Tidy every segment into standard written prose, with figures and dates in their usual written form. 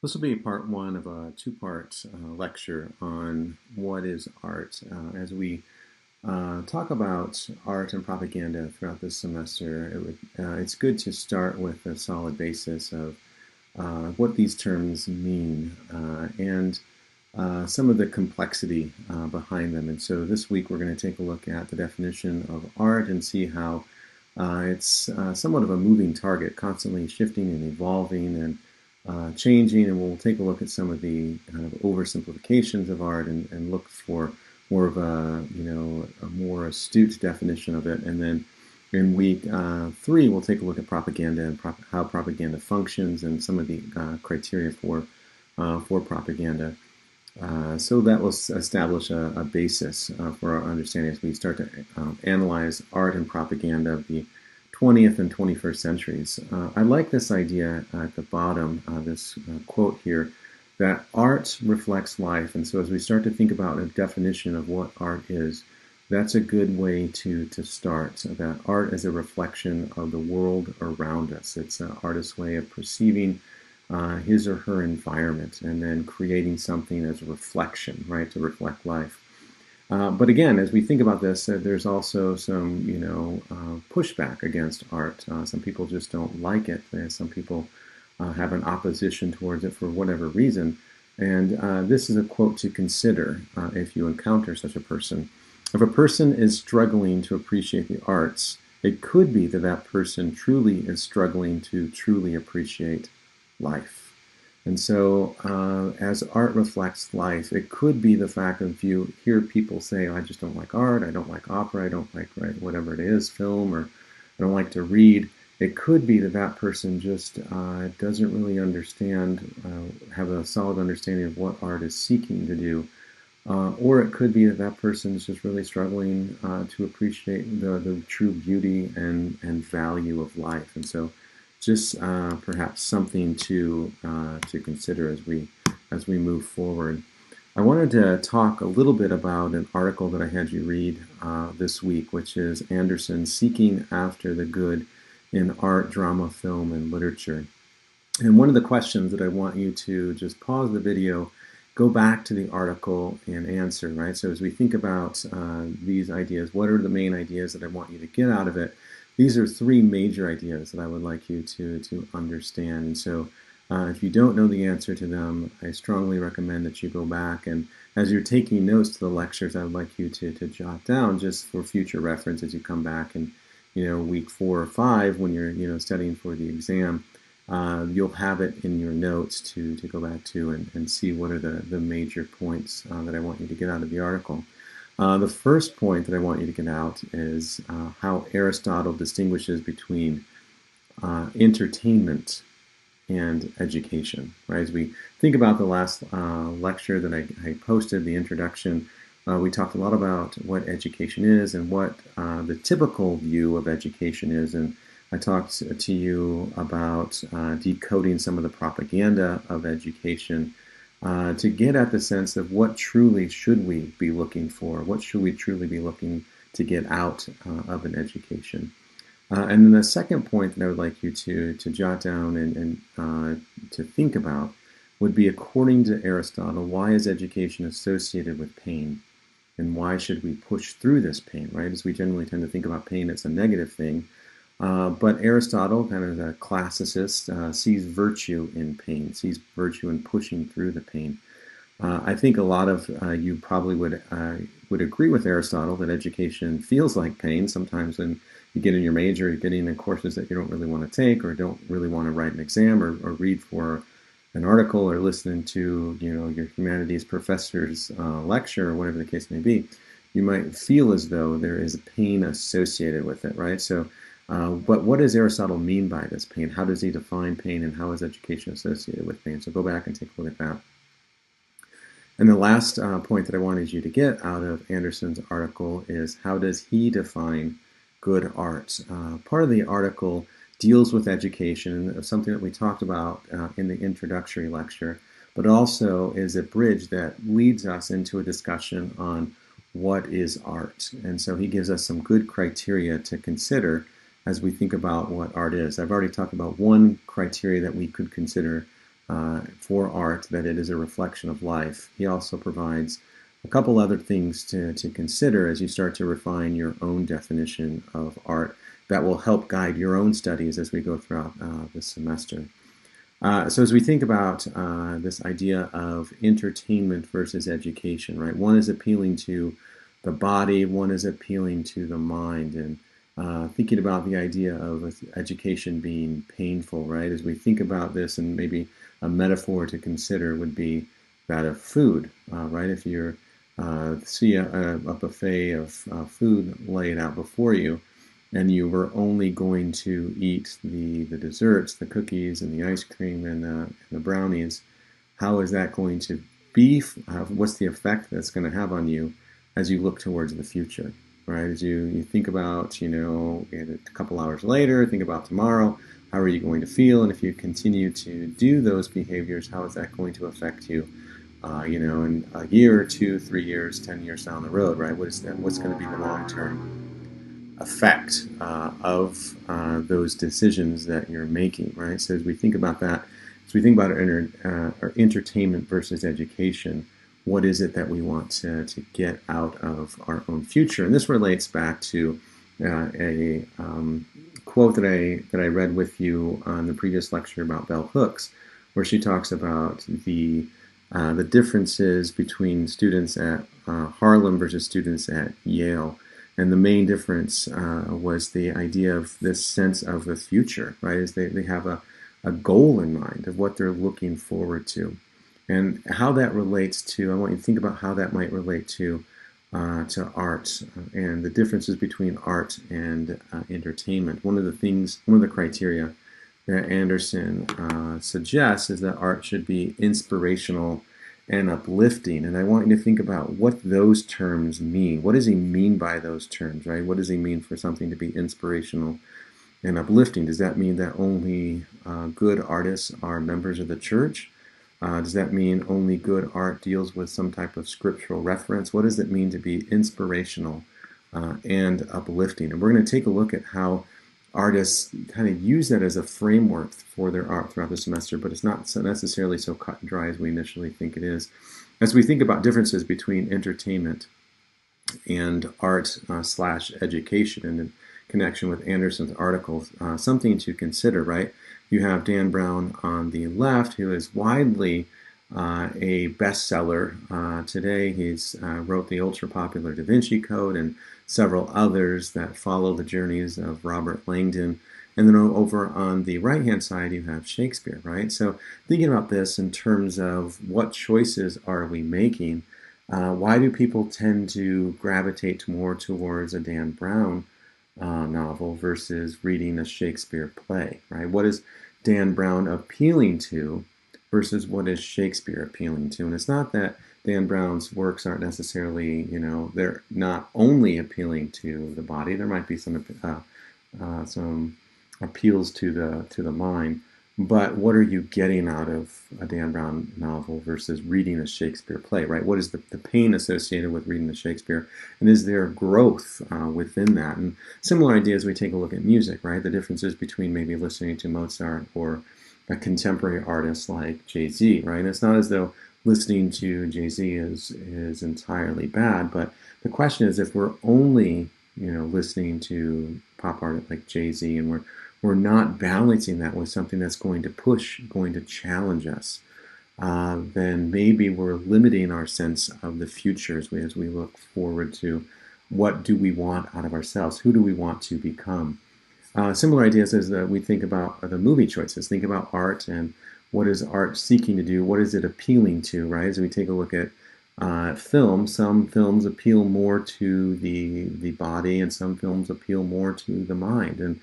This will be part one of a two-part lecture on what is art. As we talk about art and propaganda throughout this semester, it's good to start with a solid basis of what these terms mean and some of the complexity behind them. And so this week we're going to take a look at the definition of art and see how it's somewhat of a moving target, constantly shifting and evolving and changing, and we'll take a look at some of the kind of oversimplifications of art and look for more of a more astute definition of it. And then in week three, we'll take a look at propaganda and how propaganda functions and some of the criteria for propaganda. So that will establish a basis for our understanding as we start to analyze art and propaganda of the 20th and 21st centuries. I like this idea at the bottom, this quote here, that art reflects life. And so as we start to think about a definition of what art is, that's a good way to start. So that art is a reflection of the world around us. It's an artist's way of perceiving his or her environment and then creating something as a reflection, right, to reflect life. But again, as we think about this, there's also some, pushback against art. Some people just don't like it. Some people have an opposition towards it for whatever reason. And this is a quote to consider if you encounter such a person. If a person is struggling to appreciate the arts, it could be that that person truly is struggling to truly appreciate life. And so as art reflects life, it could be the fact that you hear people say, oh, I just don't like art, I don't like opera, I don't like whatever it is, film, or I don't like to read. It could be that that person just doesn't really understand, have a solid understanding of what art is seeking to do. Or it could be that that person is just really struggling to appreciate the true beauty and value of life. And so just perhaps something to consider as we move forward. I wanted to talk a little bit about an article that I had you read this week, which is Anderson, Seeking After the Good in Art, Drama, Film, and Literature. And one of the questions that I want you to just pause the video, go back to the article and answer, right? So as we think about these ideas, what are the main ideas that I want you to get out of it? These are three major ideas that I would like you to understand. And so if you don't know the answer to them, I strongly recommend that you go back. And as you're taking notes to the lectures, I would like you to jot down just for future reference as you come back in, week 4 or 5 when you're, studying for the exam. You'll have it in your notes to go back to and see what are the major points that I want you to get out of the article. The first point that I want you to get out is how Aristotle distinguishes between entertainment and education. Right? As we think about the last lecture that I posted, the introduction, we talked a lot about what education is and what the typical view of education is. And I talked to you about decoding some of the propaganda of education to get at the sense of what truly should we be looking for, what should we truly be looking to get out of an education. And then the second point that I would like you to jot down and to think about would be, according to Aristotle, why is education associated with pain? And why should we push through this pain, right? As we generally tend to think about pain, it's a negative thing. But Aristotle, kind of a classicist, sees virtue in pain, sees virtue in pushing through the pain. I think a lot of you probably would agree with Aristotle that education feels like pain. Sometimes when you get in your major, you're getting in courses that you don't really want to take or don't really want to write an exam or read for an article or listening to your humanities professor's lecture or whatever the case may be. You might feel as though there is pain associated with it, right? So. But what does Aristotle mean by this pain? How does he define pain, and how is education associated with pain? So go back and take a look at that. And the last point that I wanted you to get out of Anderson's article is, how does he define good art? Part of the article deals with education, something that we talked about in the introductory lecture, but also is a bridge that leads us into a discussion on what is art. And so he gives us some good criteria to consider as we think about what art is. I've already talked about one criteria that we could consider for art that it is a reflection of life. He also provides a couple other things to consider as you start to refine your own definition of art that will help guide your own studies as we go throughout this semester. So as we think about this idea of entertainment versus education, right? One is appealing to the body, one is appealing to the mind, and thinking about the idea of education being painful, right? As we think about this, and maybe a metaphor to consider would be that of food, right? If you see a buffet of food laid out before you, and you were only going to eat the desserts, the cookies and the ice cream and the brownies, how is that going to be? What's the effect that's going to have on you as you look towards the future, right? As you think about, a couple hours later, think about tomorrow, how are you going to feel? And if you continue to do those behaviors, how is that going to affect you, in a year or 2, 3 years, 10 years down the road, right? What's going to be the long-term effect of those decisions that you're making, right? So as we think about that, as we think about our entertainment versus education, what is it that we want to get out of our own future? And this relates back to a quote that I read with you on the previous lecture about Bell Hooks, where she talks about the differences between students at Harlem versus students at Yale. And the main difference was the idea of this sense of the future, right? Is they have a goal in mind of what they're looking forward to. And how that relates to, I want you to think about how that might relate to art and the differences between art and entertainment. One of the criteria that Anderson suggests is that art should be inspirational and uplifting. And I want you to think about what those terms mean. What does he mean by those terms, right? What does he mean for something to be inspirational and uplifting? Does that mean that only good artists are members of the church? Does that mean only good art deals with some type of scriptural reference? What does it mean to be inspirational and uplifting? And we're going to take a look at how artists kind of use that as a framework for their art throughout the semester, but it's not necessarily so cut and dry as we initially think it is. As we think about differences between entertainment and art / education, and in connection with Anderson's article, something to consider, right? You have Dan Brown on the left, who is widely a bestseller today. He's wrote the ultra-popular Da Vinci Code and several others that follow the journeys of Robert Langdon. And then over on the right-hand side, you have Shakespeare, right? So thinking about this in terms of what choices are we making, why do people tend to gravitate more towards a Dan Brown novel versus reading a Shakespeare play, right? What is Dan Brown appealing to versus what is Shakespeare appealing to? And it's not that Dan Brown's works aren't necessarily, they're not only appealing to the body. There might be some appeals to the mind, but what are you getting out of a Dan Brown novel versus reading a Shakespeare play, right? What is the pain associated with reading the Shakespeare, and is there growth within that? And similar ideas, we take a look at music, right? The differences between maybe listening to Mozart or a contemporary artist like Jay-Z, right? And it's not as though listening to Jay-Z is entirely bad, but the question is, if we're only listening to pop art like Jay-Z, and we're not balancing that with something that's going to push, going to challenge us, then maybe we're limiting our sense of the future as we look forward to what do we want out of ourselves, who do we want to become. Similar ideas as we think about the movie choices, think about art and what is art seeking to do, what is it appealing to, right? As we take a look at film, some films appeal more to the body and some films appeal more to the mind. And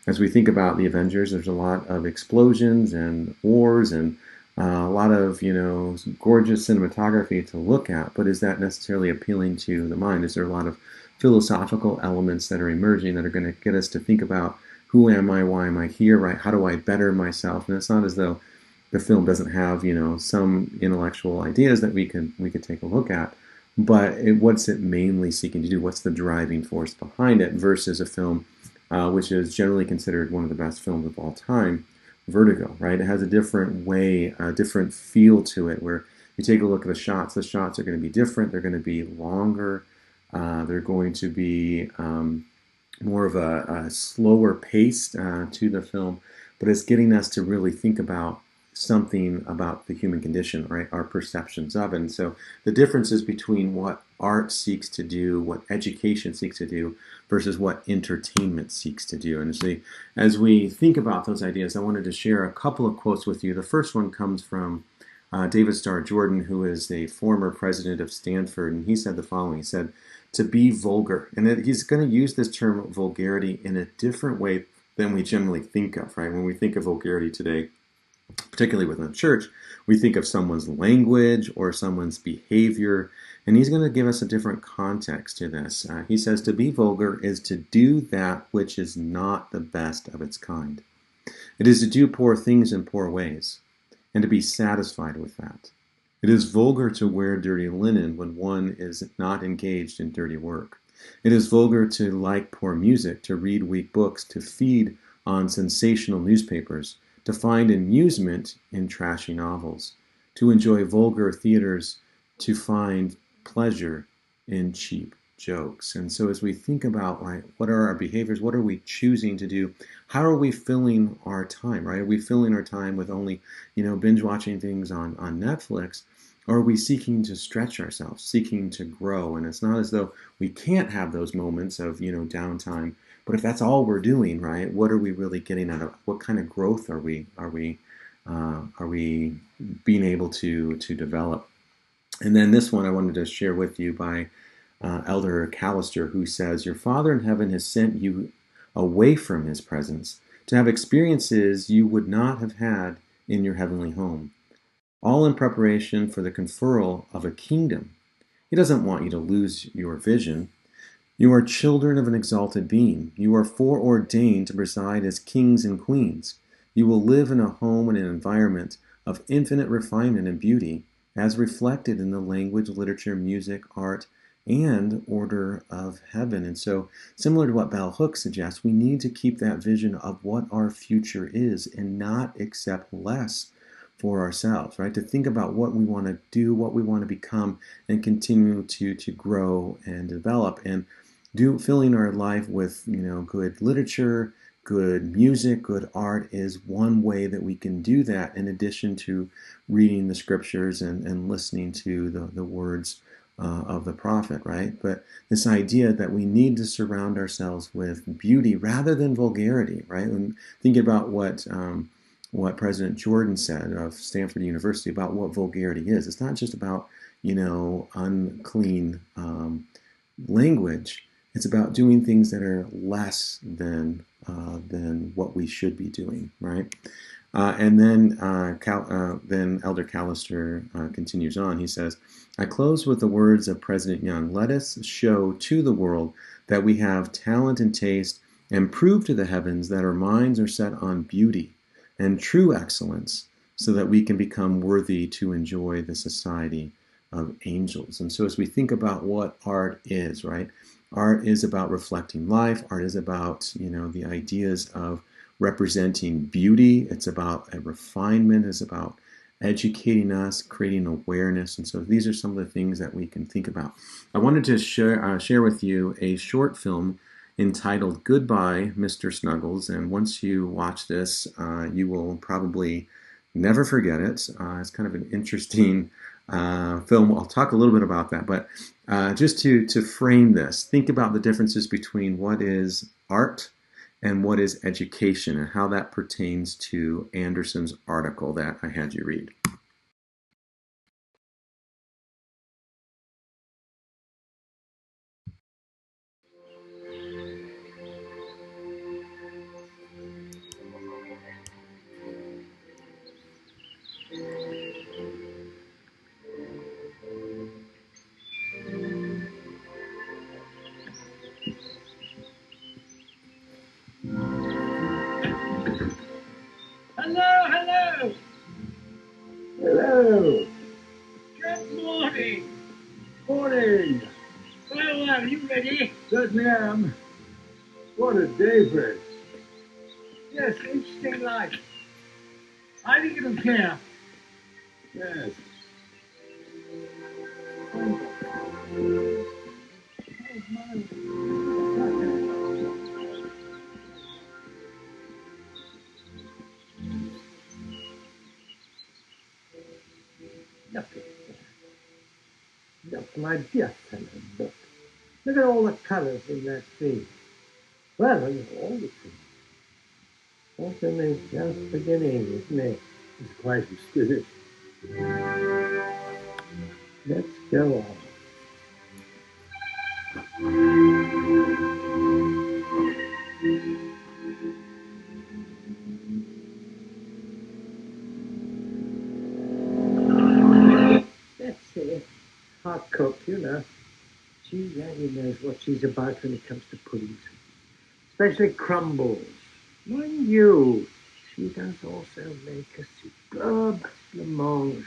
as we think about the Avengers, there's a lot of explosions and wars and a lot of, gorgeous cinematography to look at, but is that necessarily appealing to the mind? Is there a lot of philosophical elements that are emerging that are going to get us to think about who am I, why am I here, right? How do I better myself? And it's not as though the film doesn't have, some intellectual ideas that we could take a look at, but what's it mainly seeking to do? What's the driving force behind it versus a film which is generally considered one of the best films of all time, vertigo, right? It has a different way, a different feel to it. Where you take a look at the shots are going to be different. They're going to be longer. They're going to be more of a slower pace to the film, but it's getting us to really think about something about the human condition, right? Our perceptions of it. And so the differences between what art seeks to do, what education seeks to do, versus what entertainment seeks to do. And so as we think about those ideas, I wanted to share a couple of quotes with you. The first one comes from David Starr Jordan, who is a former president of Stanford, and he said the following. He said, to be vulgar. And he's going to use this term vulgarity in a different way than we generally think of, right? When we think of vulgarity today, particularly within the church, we think of someone's language or someone's behavior, and he's going to give us a different context to this. He says to be vulgar is to do that which is not the best of its kind. It is to do poor things in poor ways, and to be satisfied with that. It is vulgar to wear dirty linen when one is not engaged in dirty work. It is vulgar to like poor music, to read weak books, to feed on sensational newspapers, to find amusement in trashy novels, to enjoy vulgar theaters, to find pleasure in cheap jokes. And so as we think about like what are our behaviors, what are we choosing to do, how are we filling our time, right? Are we filling our time with only, binge watching things on Netflix? Or are we seeking to stretch ourselves, seeking to grow? And it's not as though we can't have those moments of, downtime. But if that's all we're doing, right, what are we really getting out of it? What kind of growth are we being able to develop? And then this one I wanted to share with you by Elder Callister, who says, your Father in heaven has sent you away from his presence to have experiences you would not have had in your heavenly home, all in preparation for the conferral of a kingdom. He doesn't want you to lose your vision. You are children of an exalted being. You are foreordained to preside as kings and queens. You will live in a home and an environment of infinite refinement and beauty, as reflected in the language, literature, music, art, and order of heaven. And so, similar to what Bell Hooks suggests, we need to keep that vision of what our future is and not accept less for ourselves, right? To think about what we want to do, what we want to become, and continue to grow and develop, and filling our life with good literature, good music, good art is one way that we can do that, in addition to reading the scriptures and listening to the words of the prophet, right? But this idea that we need to surround ourselves with beauty rather than vulgarity, right? And thinking about what President Jordan said of Stanford University about what vulgarity is. It's not just about, unclean language. It's about doing things that are less than what we should be doing, right? And then Elder Callister continues on. He says, I close with the words of President Young. Let us show to the world that we have talent and taste, and prove to the heavens that our minds are set on beauty and true excellence, so that we can become worthy to enjoy the society of angels. And so as we think about what art is, right? Art is about reflecting life. Art is about, the ideas of representing beauty. It's about a refinement. It's about educating us, creating awareness. And so these are some of the things that we can think about. I wanted to share with you a short film entitled Goodbye, Mr. Snuggles. And once you watch this, you will probably never forget it. It's kind of an interesting film. I'll talk a little bit about that. But just to frame this, think about the differences between what is art and what is education, and how that pertains to Anderson's article that I had you read. Hello, hello. Hello. Good morning. Morning. Well, are you ready? Certainly am. What a day for it. Yes, interesting life. I think it'll care. Yes. Look, look, my dear fellow, look. Look at all the colours in that tree. Well, look at all the trees. Autumn is just beginning, isn't it? It's quite mysterious. Let's go on. That's it. Hot cook, you know. She really knows what she's about when it comes to puddings. Especially crumbles. Mind you, she does also make a superb blancmange.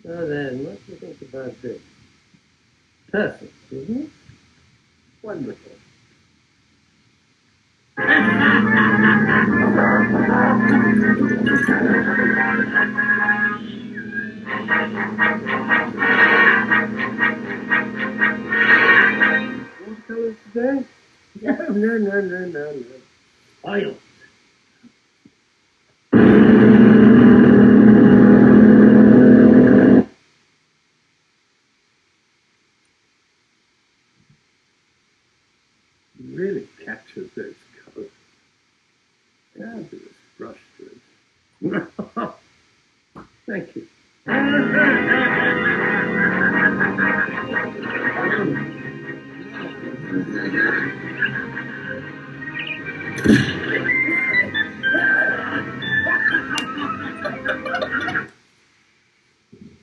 Now then, what do you think about this? Perfect, isn't it? Wonderful. Watercolors today? No. Oil. Really captures those colours. Fabulous brush stroke. Thank you.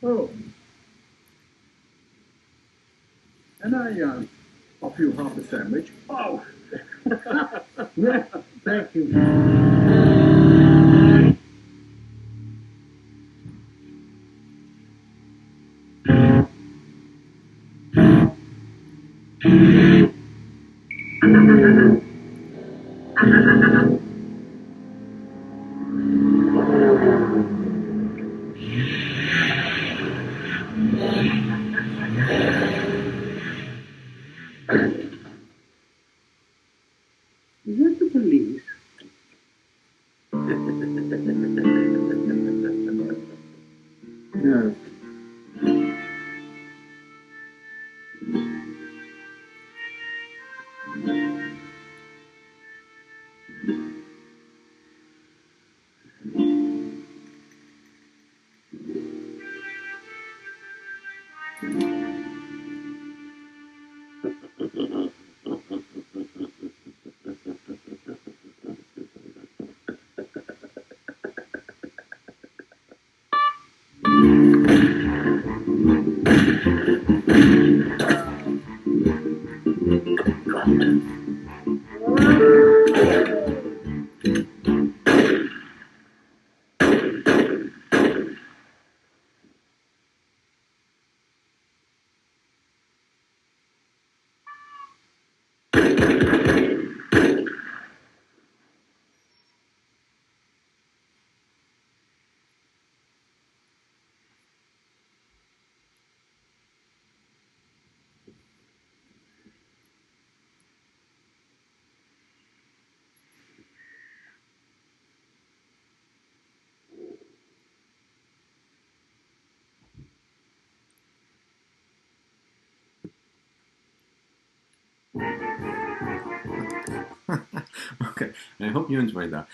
Oh. And I offer you half a sandwich. Oh. Thank you. Is that the police? No. Okay, I hope you enjoyed that.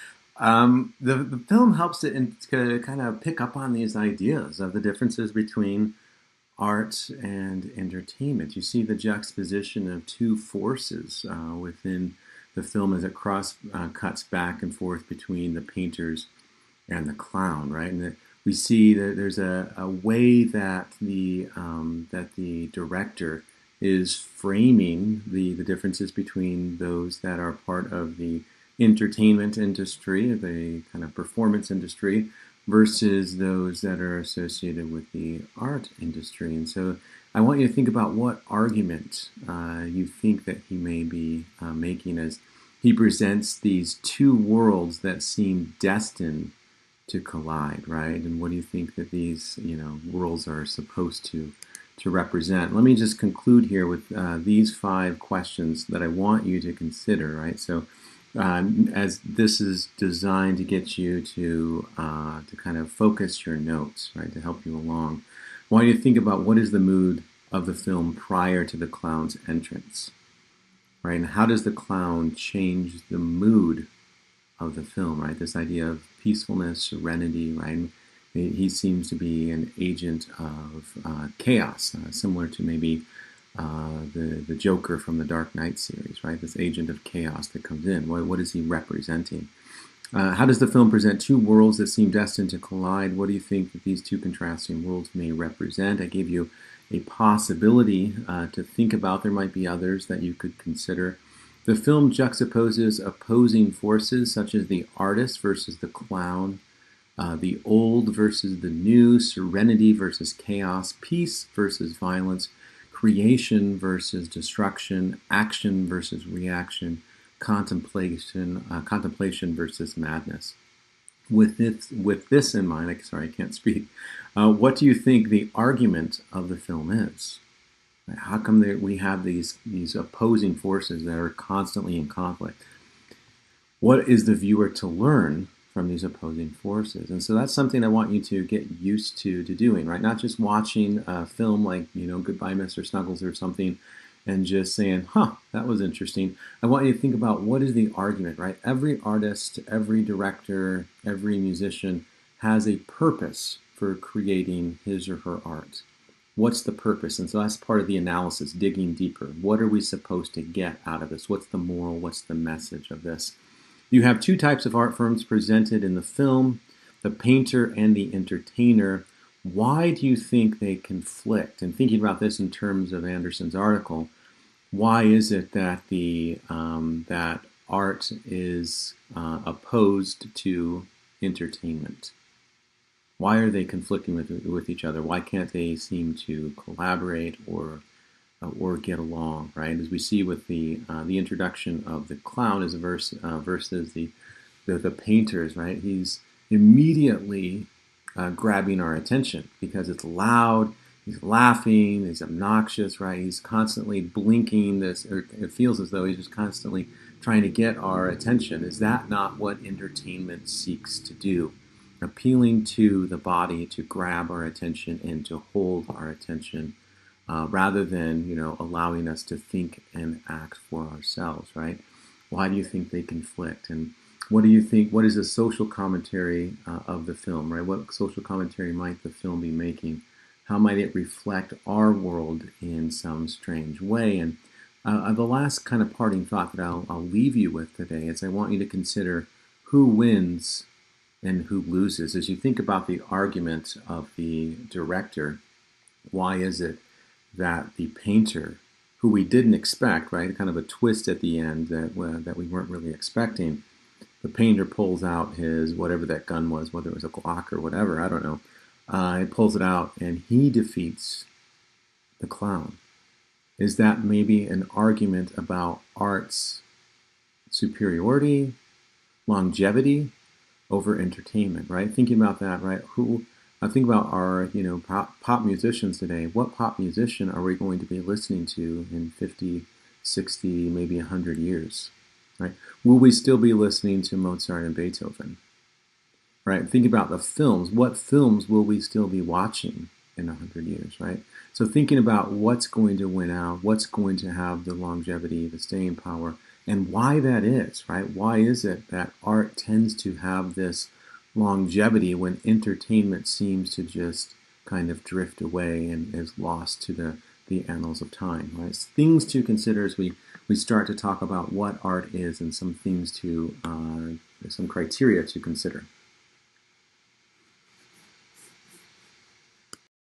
The film helps to kind of pick up on these ideas of the differences between art and entertainment. You see the juxtaposition of two forces within the film as it cuts back and forth between the painters and the clown, right? And we see that there's a way that the director is framing the differences between those that are part of the entertainment industry, the kind of performance industry, versus those that are associated with the art industry. And so I want you to think about what argument you think that he may be making as he presents these two worlds that seem destined to collide, right? And what do you think that these, worlds are supposed to represent? Let me just conclude here with these 5 questions that I want you to consider, right? So, as this is designed to get you to kind of focus your notes, right, to help you along. I want you to think about what is the mood of the film prior to the clown's entrance, right? And how does the clown change the mood of the film, right? This idea of peacefulness, serenity, right? He seems to be an agent of chaos, similar to maybe the Joker from the Dark Knight series, right? This agent of chaos that comes in. What is he representing? How does the film present two worlds that seem destined to collide? What do you think that these two contrasting worlds may represent? I gave you a possibility to think about. There might be others that you could consider. The film juxtaposes opposing forces such as the artist versus the clown, the old versus the new, serenity versus chaos, peace versus violence, creation versus destruction, action versus reaction, contemplation versus madness. With this in mind, I can't speak. What do you think the argument of the film is? How come we have these opposing forces that are constantly in conflict? What is the viewer to learn from these opposing forces? And so that's something I want you to get used to doing, right? Not just watching a film like, Goodbye, Mr. Snuggles or something and just saying, that was interesting. I want you to think about what is the argument, right? Every artist, every director, every musician has a purpose for creating his or her art. What's the purpose? And so that's part of the analysis, digging deeper. What are we supposed to get out of this? What's the moral? What's the message of this? You have two types of art forms presented in the film, the painter and the entertainer. Why do you think they conflict? And thinking about this in terms of Anderson's article, why is it that that art is opposed to entertainment? Why are they conflicting with each other? Why can't they seem to collaborate or get along, right? As we see with the introduction of the clown as a versus the painters, right? He's immediately grabbing our attention because it's loud. He's laughing. He's obnoxious, right? He's constantly blinking. It feels as though he's just constantly trying to get our attention. Is that not what entertainment seeks to do? Appealing to the body to grab our attention and to hold our attention. Rather than allowing us to think and act for ourselves, right? Why do you think they conflict? And what do you think? What is the social commentary of the film, right? What social commentary might the film be making? How might it reflect our world in some strange way? And the last kind of parting thought that I'll leave you with today is I want you to consider who wins and who loses. As you think about the argument of the director, why is it that the painter, who we didn't expect, right, kind of a twist at the end that we weren't really expecting, the painter pulls out his, whatever that gun was, whether it was a Glock or whatever, I don't know, he pulls it out and he defeats the clown. Is that maybe an argument about art's superiority, longevity over entertainment, right? Thinking about that, right? I think about our, pop musicians today. What pop musician are we going to be listening to in 50, 60, maybe 100 years, right? Will we still be listening to Mozart and Beethoven, right? Think about the films. What films will we still be watching in 100 years, right? So thinking about what's going to win out, what's going to have the longevity, the staying power, and why that is, right? Why is it that art tends to have this longevity when entertainment seems to just kind of drift away and is lost to the annals of time, right? It's things to consider as we start to talk about what art is and some things some criteria to consider.